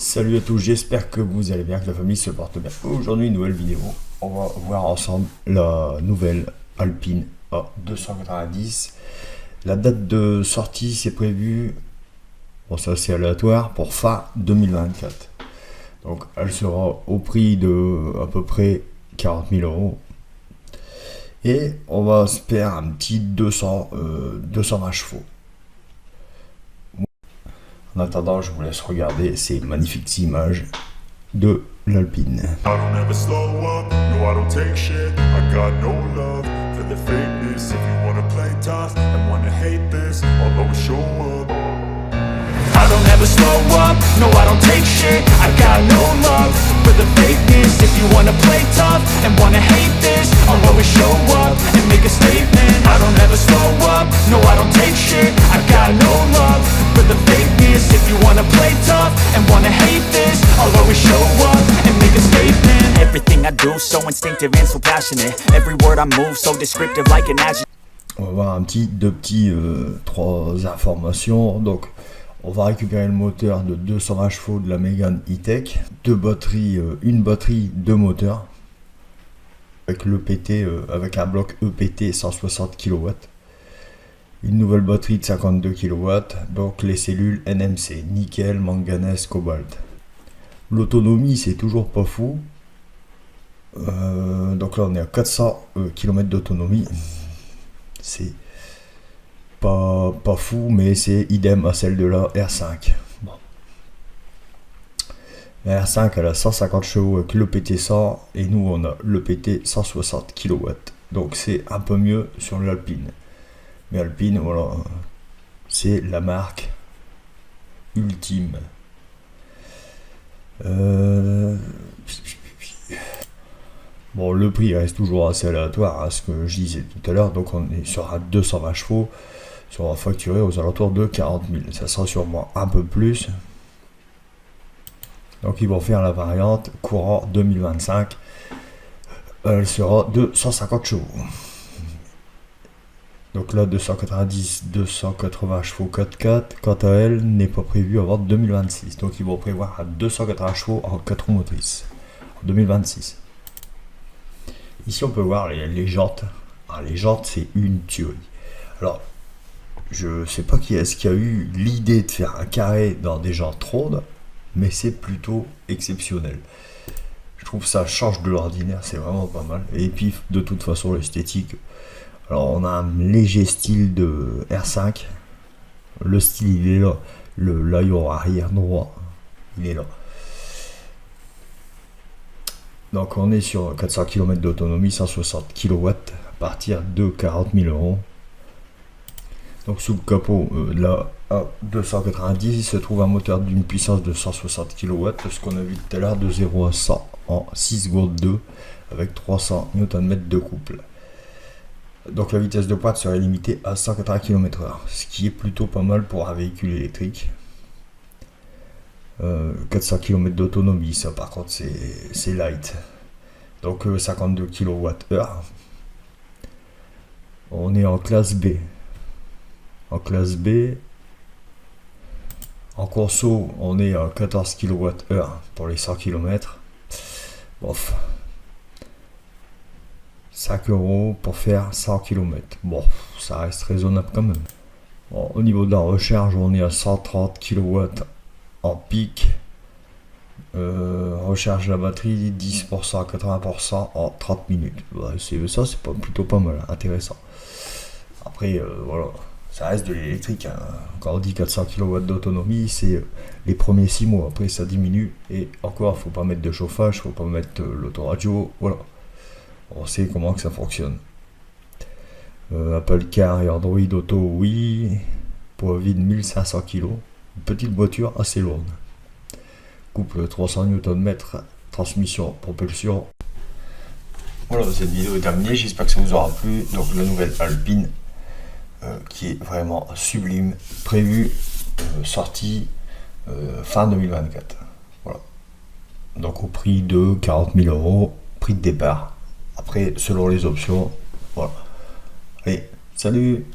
Salut à tous, j'espère que vous allez bien, que la famille se porte bien. Aujourd'hui, une nouvelle vidéo. On va voir ensemble la nouvelle Alpine A290. La date de sortie, c'est prévu, bon ça c'est aléatoire, pour fin 2024. Donc elle sera au prix de à peu près 40 000 euros. Et on va se faire un petit 220 chevaux. En attendant, je vous laisse regarder ces magnifiques images de l'Alpine. I don't ever slow up, no I don't take shit. I got no love for the fakeness. If you wanna play tough and wanna hate this, I'll always show up. I don't ever slow up, no I don't take shit. I got no love for the fakeness. If you wanna play tough and wanna hate this, I'll always show up and make a statement. I don't ever slow up, no I don't take shit. I got no love for the fakeness. If you wanna play tough and wanna hate this, I'll always show up and make a statement. Everything I do so instinctive and so passionate. Every word I move so descriptive like an adjective. On va voir trois informations. Donc, on va récupérer le moteur de 220 chevaux de la Mégane E-Tech, deux batteries, une batterie, deux moteurs, avec l'EPT, avec un bloc EPT 160 kW, une nouvelle batterie de 52 kW, donc les cellules NMC, nickel, manganèse, cobalt. L'autonomie, c'est toujours pas fou. Donc là, on est à 400 km d'autonomie. C'est pas fou, mais c'est idem à celle de la R5. Bon. La R5, elle a 150 chevaux avec le PT 100 et nous on a le PT 160 kW. Donc c'est un peu mieux sur l'Alpine. Mais Alpine, voilà, c'est la marque ultime. Bon, le prix reste toujours assez aléatoire à ce que je disais tout à l'heure. Donc on est sur un 220 chevaux. Sera facturé aux alentours de 40 000. Ça sera sûrement un peu plus. Donc ils vont faire la variante courant 2025. Elle sera de 150 chevaux. Donc là, 280 chevaux 4x4, quant à elle, n'est pas prévue avant 2026. Donc ils vont prévoir à 280 chevaux en 4 roues motrices en 2026. Ici on peut voir les jantes. Alors, les jantes, c'est une tuerie. Alors, je sais pas qui est-ce qui a eu l'idée de faire un carré dans des jantes rondes, mais c'est plutôt exceptionnel. Je trouve que ça change de l'ordinaire, c'est vraiment pas mal. Et puis de toute façon l'esthétique. Alors on a un léger style de R5. Le style il est là. L'aillon arrière droit, il est là. Donc on est sur 400 km d'autonomie, 160 kW à partir de 40 000 euros. Donc sous le capot de la A290, il se trouve un moteur d'une puissance de 160 kW, ce qu'on a vu tout à l'heure, de 0 à 100 en 6 secondes 2, avec 300 Nm de couple. Donc la vitesse de pointe serait limitée à 180 km/h, ce qui est plutôt pas mal pour un véhicule électrique. 400 km d'autonomie, ça par contre c'est light. Donc 52 kWh. On est en classe B. En classe B, en conso, on est à 14 kWh pour les 100 km. Bof. 5 € pour faire 100 km. Bon, ça reste raisonnable quand même. Bon, au niveau de la recharge, on est à 130 kW en pic. Recharge la batterie 10% à 80% en 30 minutes. Ouais, ça, c'est plutôt pas mal, intéressant. Après, voilà. Ça reste de l'électrique, hein. Quand on dit 400 kW d'autonomie, c'est les premiers 6 mois. Après, ça diminue. Et encore, faut pas mettre de chauffage, faut pas mettre l'autoradio. Voilà. On sait comment que ça fonctionne. Apple Car et Android Auto, oui. Poids vide 1500 kg. Une petite voiture assez lourde. Couple 300 Nm. Transmission, propulsion. Voilà, cette vidéo est terminée. J'espère que ça vous aura plu. Donc, la nouvelle Alpine. Qui est vraiment sublime, prévu, sortie fin 2024. Voilà. Donc au prix de 40 000 euros, prix de départ. Après, selon les options, voilà. Allez, salut!